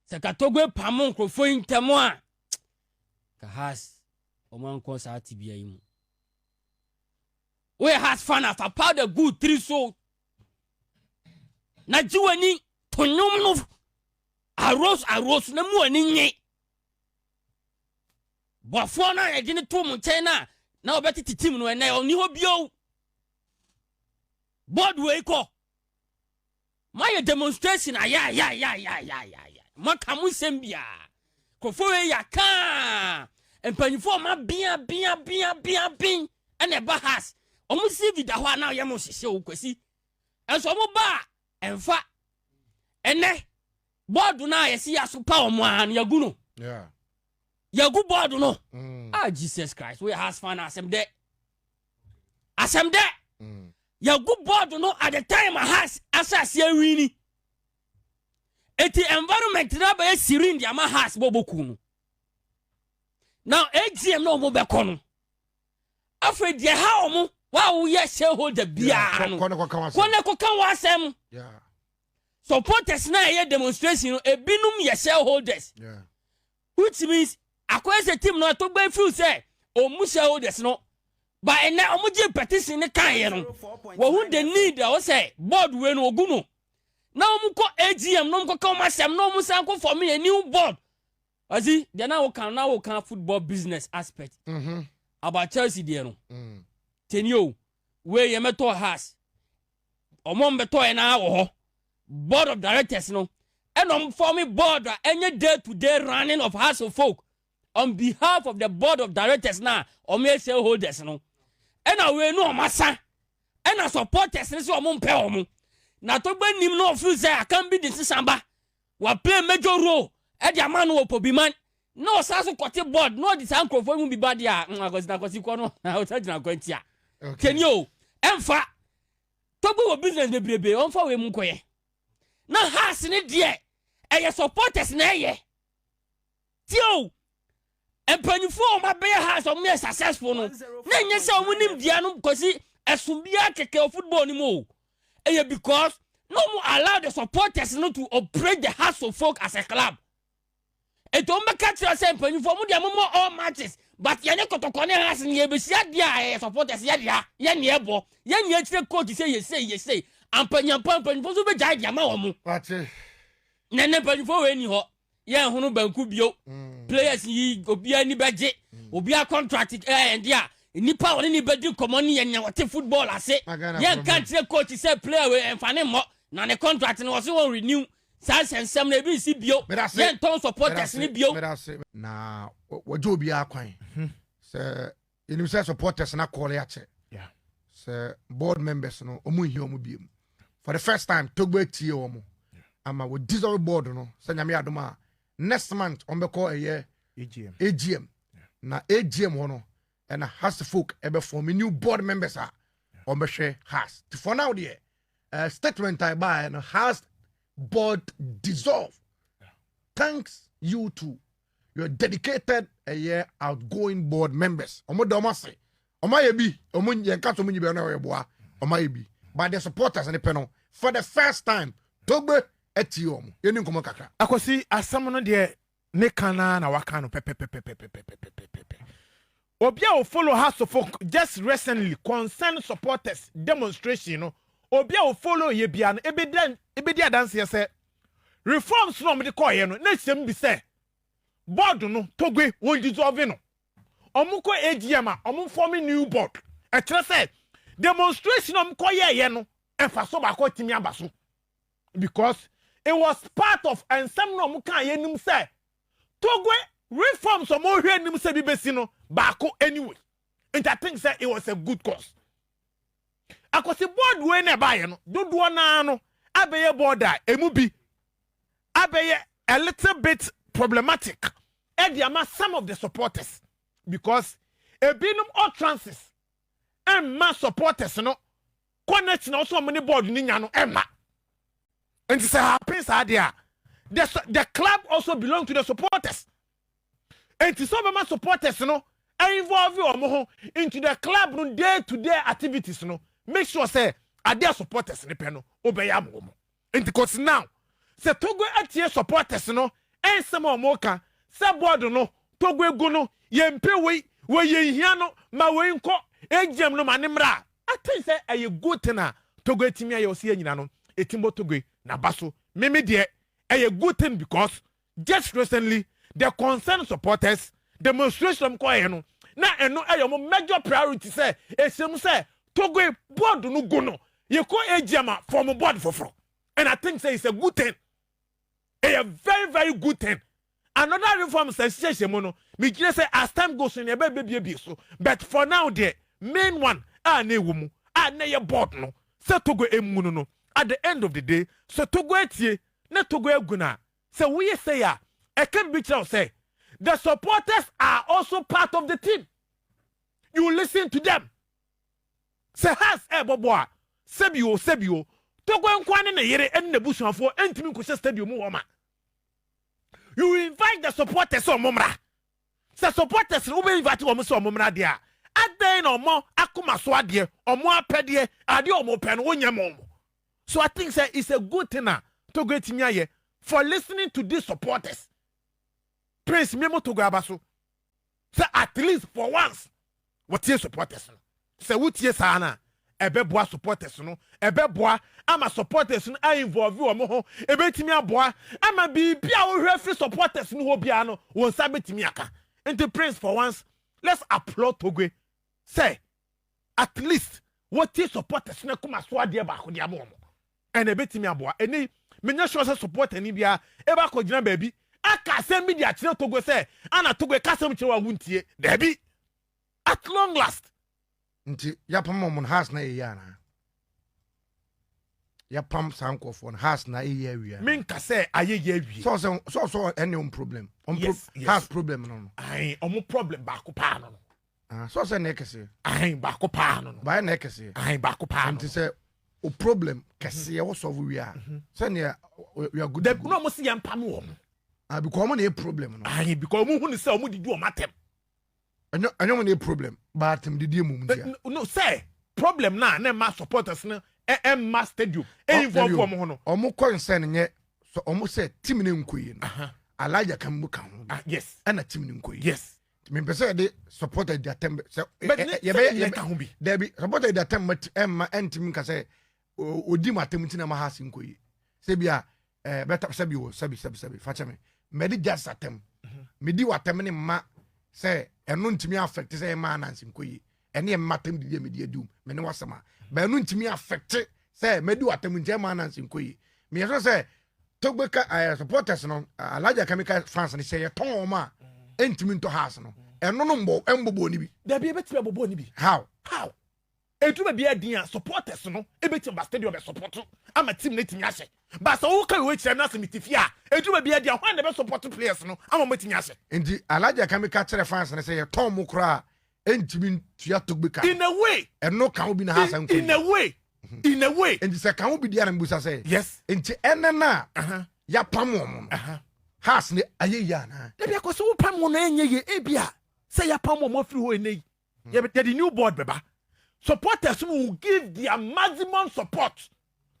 Se ka Togbe pamon krofo intemo a ka has oman ko sa tibia yi mu. We has fan after powder good 3 so. Na jiwani tonum no arose na mu ani nye. Bofo na e gine to mu chen na obetiti team no na oni ho bio. Board we ko. My demonstration ya. Makamu sembia. Kofo we ya ka. Empanifo ma bia. And e ba has. Omu si vida ho na ye mo hihye wo kwasi. Enso mo ba emfa. Ene board na ye si aso pa omo an yagu no. Yeah. Yagu board no. Ah Jesus Christ. We has fan asem de. Yagu board no at the time has asase awini. Eti environment na ba sirin dia ma has boboku no. Now AGM no mo be kono. Afred ye ha omo wa wo ye shareholder bia no. Kone ko kan wasem. Yeah. Supporters na ye demonstration no ebinum ye shareholders. Yeah. Which means akwese team no to gba feel say omu shareholders no. But ene omuji petition ne kan ye no. Wo hu the need o say board we no ogu no. Now omu ko AGM no omu ko masem no omu san ko for me a new board. Azi they now can football business aspect. About Chelsea there no. Tenio we ye meto has. Omom beto e na wo board of directors no. And forming board any day-to-day running of House of Folk on behalf of the board of directors now or me shareholders no. And we no massa and supporters so omum pe omu. Na to gbe nim no feel say I can be this samba. We play major role e dia man wo po bi man. No saso kote board no this uncle for mu bi bad ya na ko no na o tajina kwantia. Can you emfa to gbe wo business bebrebe on fa we mu koye. Na has ne de eye supporters na eye. Tio empanifo ma be has o me successful no. Na nye se o nim dia no kosi esumbia keke football ni mo. Eye because no more allow the supporters not to operate the House of Folk as a club. E to me catch say empanifo mu dia mo all matches but ye ne kotokone has ni e be sia dia supporters ye dia ye ne ebo ye ne akire coach say ye say ampanyampan so be jai dia ma wo mu. Ate nene panifo we ni ho ye hunu banku bio players yi obi ani beje obi a contract dia nipa woni ni bedi common ye nya wote football ase ye kan tire coach say player we enfane mo na ne contract no so won renew sa sensem na bi si bio ye ton supporters ni bio na wajo obi akwan se you say supporters na call ya che yeah se board members no omu hi omu biem for the first time Togbe tie omu ama we Desolved board no se nyame adoma next month on be call a AGM na AGM hono and House of Folk ebe form new board members are on be share has for now there statement I buy and House board dissolved. Thanks you to your dedicated outgoing board members omo do say omayebi omo yenka to munyi be na we boa omayebi by the supporters and the panel for the first time Togbe etiom yeni nkomo kakra akosi asam no de ne kana na waka no pepe obia o follow House of Folk just recently concerned supporters demonstration no obia o follow ye bia no ebedi dance say reforms no me call ye no na sem bi say board no Togbe won dissolve no omuko AGM a omu forming new board e kire say demonstration no mko ye no emfa so ba ko timi abaso because it was part of and some no muka yenim say Togbe reforms so mo hwe nim say bibesi no baako anyway and I think say it was a good cause akosi board we na ba ye no dodo na no abeye border emu bi abeye a little bit problematic and ama some of the supporters because ebinum utterances and mass supporters no connect na also many board ni nya no emma. And it happens there. The club also belongs to the supporters. And some of my supporters, involve you into the club no day-to-day activities. Make sure say are their supporters in the panel obey am. And because now, say Togbe at supporters Then some more can say board no Togbe go no yempe we ye hia no ma we nko ejam no manemra. I think say a good thing Togbe timi aye osi anyina no etimbo Togbe na baso meme de a good thing because just recently the concerned supporters demonstration ko no na eno ayo major priority say esem say Togbe board no go no ye ko ejama from board for. And I think say it's a good thing. A very, very good thing. Another reform says, me say as time goes in, baby so. But for now, the main one, ne woman, ne board no. So to go emuno no. At the end of the day, so to go etie, ne to go guna. So we say ya, I can be say, the supporters are also part of the team. You listen to them. Say has boboa, sebio. Togbe nkwane na yere en na busuafo entimi nko stadium wo ma. You invite the supporters on momra. The supporters will be invited on momra dia. Aden no mo akoma so ade, omo apede, ade omo pe no wonya mo. So I think say it's a good thing na Togbe timi aye for listening to these supporters. Prince Memo Togbe abaso. Say at least for once what your supporters. Say what yes ana. Ebeboa supporters no ebeboa ama supporters no I involve wo mo ho ebetimi aboa ama bibia wo hwe free supporters no ho bia no won sa betimi aka into Prince for once let's applaud Togbe say at least what your supporters no kuma so ade ba ko dia mo and ebetimi aboa eni menya sure say supporter ni bia e ba ko gina baabi aka say media kire Togbe say ana Togbe kasem kire wa wuntie dabi at long last. Nti yapam mon has na eya na yapam sanko for has na eya wi min ka say aye ya wi so any problem yes. Has problem no ai omo problem ba ko pa no so say na kese ai ba ko pa no ba na kese ai ba ko pa no nti say o problem kese wo solve wi a say na we are good the no mo see yam pam wo because mo na problem no ai because mo hu ni say omo didi o matem anyo mo na problem but him didi mum dia no say problem na ma supporters no ma stadium involve wo mo no omo concern nye so omo say team ne nkoyi no alaja kan mu kan yes ana team ne nkoyi yes me pese de supporter dia tem so ye ka hu bi there be supporter dia tem ma antim ka say odi matem tina ma ha sin nkoyi se bia better sabi facha me di just atem me di watem ne ma say eno ntimi affect say ma nansi nkoyi ene e matem di me di adum me ne wasama ba eno ntimi affect say me di watem nje ma nansi nkoyi me so say Togbe ka supporters no alaja kamika fans ne say ton ma entimi nto house no eno no mbo ni bi da bi ebeti bobo ni bi how etu ba bia din a supporters no ebeti ba stadium be support ama team na timi ahye ba so wo ka we kire na semitifi a etu ba bia din a hwan na be support players no ama matimi ahye enti alaja kamika kire fans ne say ton mo kra entimi tua Togbe ka in a way eno kan obi na house nkoyi in a way enti se kan obi dia na mbusa say yes enti ene na ya pam mo no house ne aye ya na da bia ko so wo pam mo na enye ye e bia say ya pam mo free ho enei ye the new board beba supporters will give their maximum support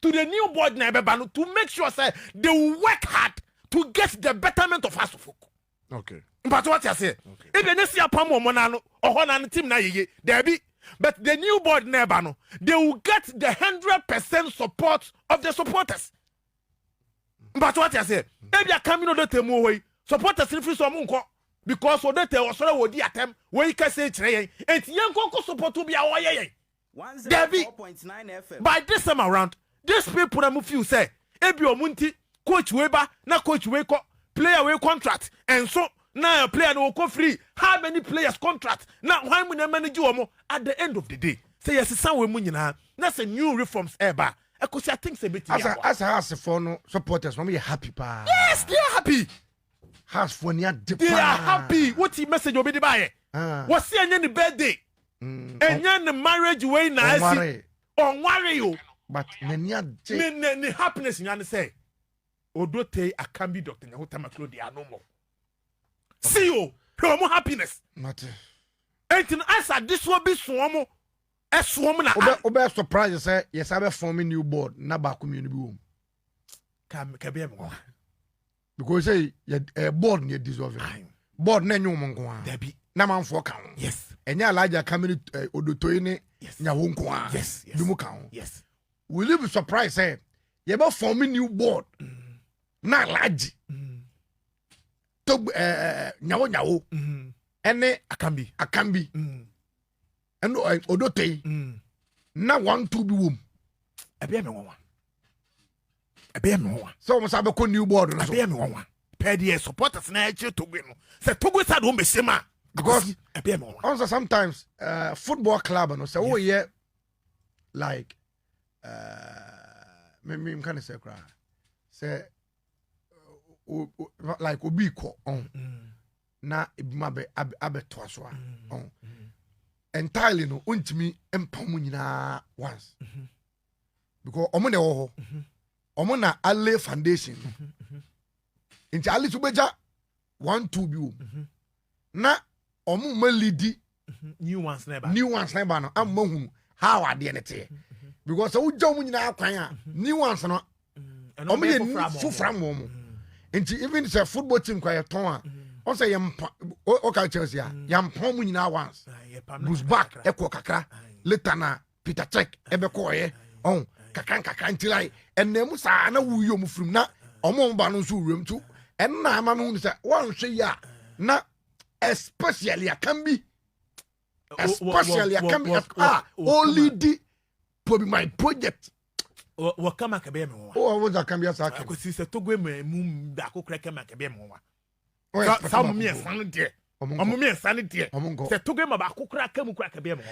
to the new board na beba no to make sure say they will work hard to get the betterment of us folk. Okay. But what you say? If they see a pam mo na no oho na team na ye there be but the new board na beba no they will get the 100% support of the supporters. But what you say? If you come in the temu way supporters free so mo because so that was so wo di atem we ka say kire yen enti yen konko support to be awoye yen Debbie by this time around these people na feel say ebi omunti coach weba na coach we ko player we contract and so now player no go free how many players contract now why mu na manage omo at the end of the day say yes san we mu nyina na say new reforms eba ekosi I think say beti as a for no supporters no happy pa yes they are happy. Has for near they are happy. What he message will be the buy? What's the birthday? And the marriage way na on worry you. But the happiness in say. Odote I can be Dr. Nyahota they are no more. See you, more happiness. Not and as this will be swarmo. A swarm na surprise say yes I be forming new board na ba community room. Come be because say board near dissolved board na nyu mo nko a Debi na manfo ka ho yes enya alaja kamini odotoyi ne nya wo nko a yes bi mu ka ho yes will you be surprised say you be form new board na alaji to nyawo ene akambi eno odotoyi na 1-2 bi wom ebe me won so mo sabe ko new board no so ebe me won pedi supporters na eche Togbe no say Togbe sad wo mesema because ebe me won also sometimes football club no say oh yeah like me can say cry say like obi ko on na ebima be abeto so on entirely no untimi empam nyina once because omo na wo omo na alle foundation inti alle so beja 1-2 bi wo na omo ma leadi new ones na ba no amma hu how ade ne te because wo jom nyina akwan a new ones no omo ye fufra mo inti even say football team kwa ton a on say yampa o ka Chelsea a yampa mu nyina once Bruce back eko kakra later na Peter Check ebe ko ye on kakran ntilai enemu sa na wuyo mu frum na omo ba no so wurem tu enna ama no say wan hwe ya na especially can be only the my project what come ka be me wa oh what can be asa ko si se Togbe mu da ko kra ka ma ka be me wa oh sa mo mi san de omo mi san de se Togbe ma ba ko kra ka mu kra ka be me